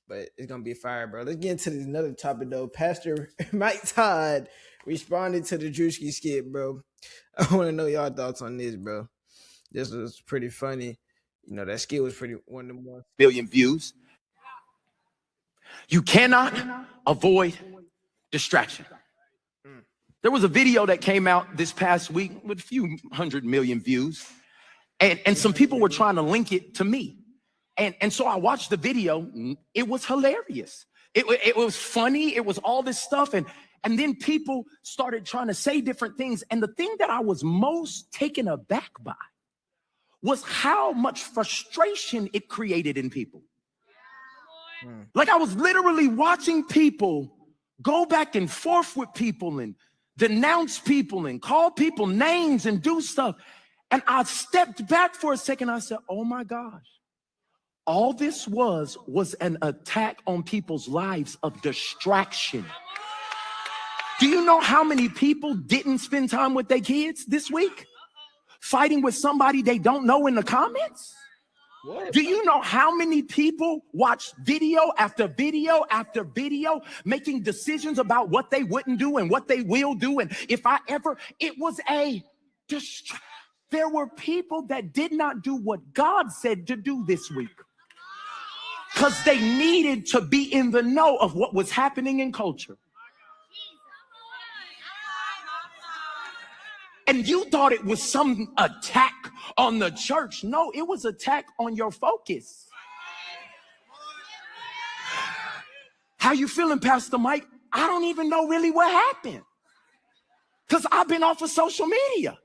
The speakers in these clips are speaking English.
but it's gonna be fire, bro. Let's get into this another topic though. Pastor Mike Todd responded to the Druski skit, bro. I want to know y'all thoughts on this, bro. This was pretty funny. You know, that skit was pretty one of the more billion views. You cannot avoid distraction. There was a video that came out this past week with a few 100 million views, and some people were trying to link it to me. And so I watched the video. It was hilarious. It was funny. It was all this stuff. And then people started trying to say different things. And the thing that I was most taken aback by was how much frustration it created in people. Like I was literally watching people go back and forth with people and denounce people and call people names and do stuff. And I stepped back for a second. I said, oh my gosh, all this was an attack on people's lives of distraction. Do you know how many people didn't spend time with their kids this week? Fighting with somebody they don't know in the comments? What? Do you know how many people watch video after video after video making decisions about what they wouldn't do and what they will do? And if I ever, it was a distraction. There were people that did not do what God said to do this week because they needed to be in the know of what was happening in culture. And you thought it was some attack on the church. No, it was attack on your focus. How you feeling, Pastor Mike? I don't even know really what happened because I've been off of social media.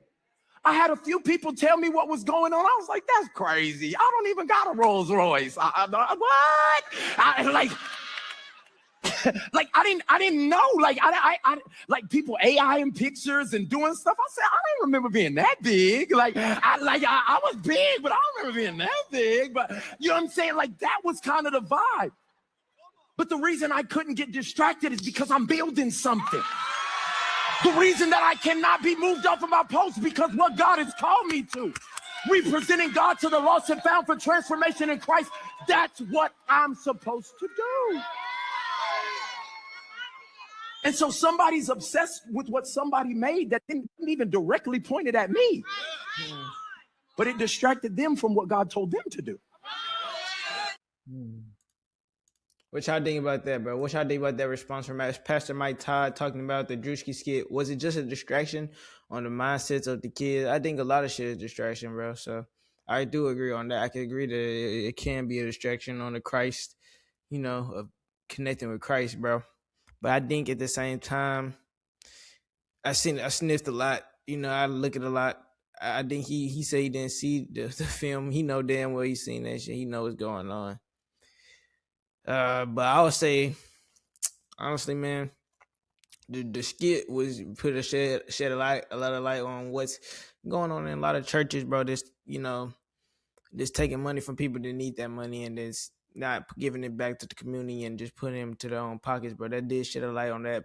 I had a few people tell me what was going on. I was like, that's crazy. I don't even got a Rolls Royce. What? Like I didn't know. Like I like people AI in pictures and doing stuff. I said I didn't remember being that big. I was big, but I don't remember being that big. But you know what I'm saying? Like that was kind of the vibe. But the reason I couldn't get distracted is because I'm building something. The reason that I cannot be moved off of my post because what God has called me to, representing God to the lost and found for transformation in Christ. That's what I'm supposed to do. And so somebody's obsessed with what somebody made that didn't even directly point it at me. But it distracted them from what God told them to do. What y'all think about that, bro? What y'all think about that response from Pastor Mike Todd talking about the Druski skit? Was it just a distraction on the mindsets of the kids? I think a lot of shit is distraction, bro. So I do agree on that. I can agree that it can be a distraction on the Christ, you know, of connecting with Christ, bro. But I think at the same time, I sniffed a lot. You know, I look at a lot. I think he said he didn't see the film. He know damn well he seen that shit. He know what's going on. But I would say, honestly, man, the skit was shed a lot of light on what's going on in a lot of churches, bro. This taking money from people that need that money and this not giving it back to the community and just putting them to their own pockets, bro. That did shed a light on that,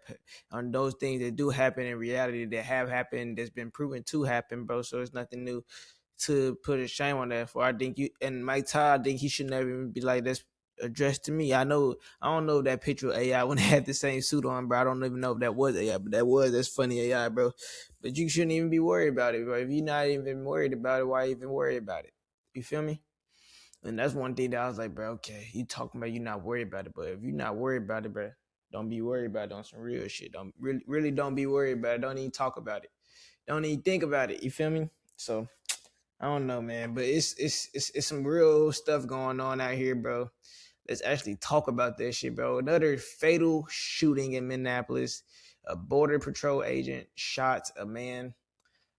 on those things that do happen in reality, that have happened, that's been proven to happen, bro. So it's nothing new to put a shame on that for. I think and Mike Todd, I think he should never even be like, that's addressed to me. I don't know if that picture of AI when they had the same suit on, bro. I don't even know if that was AI, but that's funny AI, bro. But you shouldn't even be worried about it, bro. If you're not even worried about it, why even worry about it? You feel me? And that's one thing that I was like, bro, okay, you talking about you not worried about it, but if you're not worried about it, bro, don't be worried about it on some real shit. Don't really don't be worried about it. Don't even talk about it. Don't even think about it. You feel me? So I don't know, man, but it's some real stuff going on out here, bro. Let's actually talk about that shit, bro. Another fatal shooting in Minneapolis. A border patrol agent shot a man.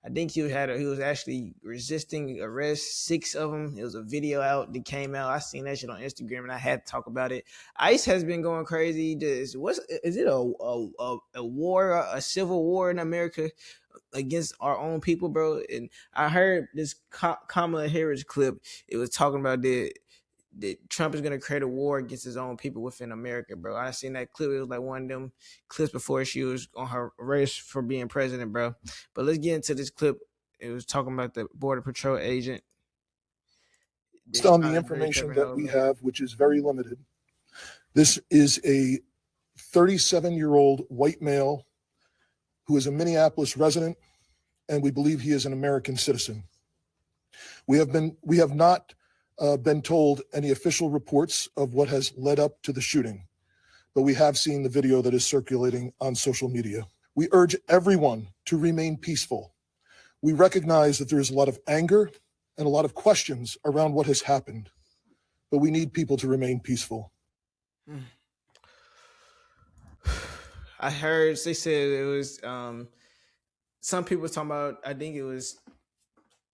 I think he was actually resisting arrest. 6 of them. It was a video out that came out. I seen that shit on Instagram and I had to talk about it. ICE has been going crazy. Is it a war, a civil war in America against our own people, bro? And I heard this Kamala Harris clip. It was talking about that Trump is going to create a war against his own people within America, bro. I seen that clip. It was like one of them clips before she was on her race for being president, bro. But let's get into this clip. It was talking about the Border Patrol agent. Based on the information that we have, which is very limited, This is a 37-year-old white male who is a Minneapolis resident, and we believe he is an American citizen. We have not been told any official reports of what has led up to the shooting, but we have seen the video that is circulating on social media. We urge everyone to remain peaceful. We recognize that there is a lot of anger and a lot of questions around what has happened, but we need people to remain peaceful. I heard they said it was some people talking about, I think it was,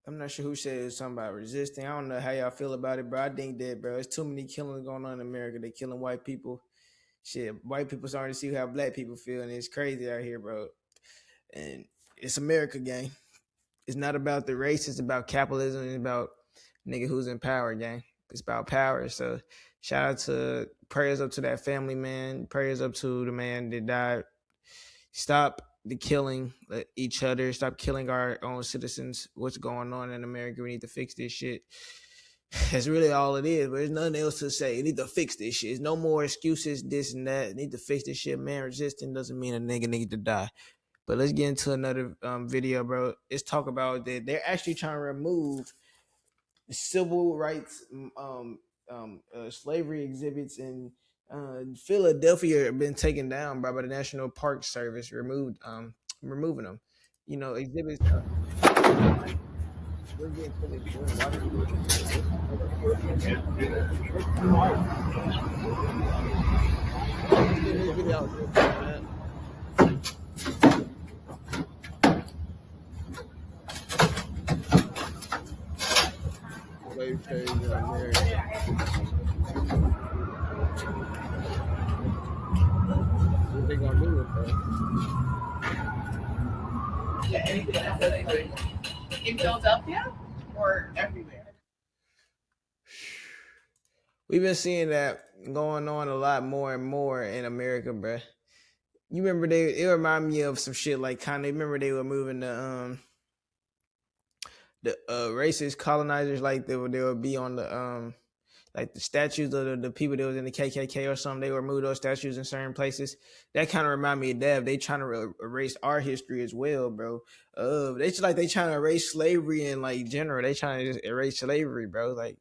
I'm not sure who said it was something about resisting. I don't know how y'all feel about it, bro. I think that, bro, there's too many killings going on in America. They're killing white people. Shit, white people starting to see how black people feel, and it's crazy out here, bro. And it's America, gang. It's not about the race. It's about capitalism. It's about nigga who's in power, gang. It's about power. So shout out to, prayers up to that family, man. Prayers up to the man that died. Stop the killing each other. Stop killing our own citizens. What's going on in America? We need to fix this shit. That's really all it is, but there's nothing else to say. You need to fix this shit. There's no more excuses, this and that. You need to fix this shit, man. Resisting doesn't mean a nigga need to die. But let's get into another video, bro. Let's talk about that. They're actually trying to remove civil rights, slavery exhibits in Philadelphia have been taken down by the National Park Service, removing them. You know, exhibits. We're getting to this room. Why did you this video out there, man? Slave trade in America. What they gonna do with that? Yeah, anything else that they do in Philadelphia or everywhere? We've been seeing that going on a lot more and more in America, bruh. You remember it remind me of some shit like kind of, remember they were moving the racist colonizers, like they would be on the like the statues of the people that was in the KKK or something. They would remove those statues in certain places. That kind of remind me of that. They trying to erase our history as well, bro. They trying to erase slavery in like general. They trying to just erase slavery, bro. Like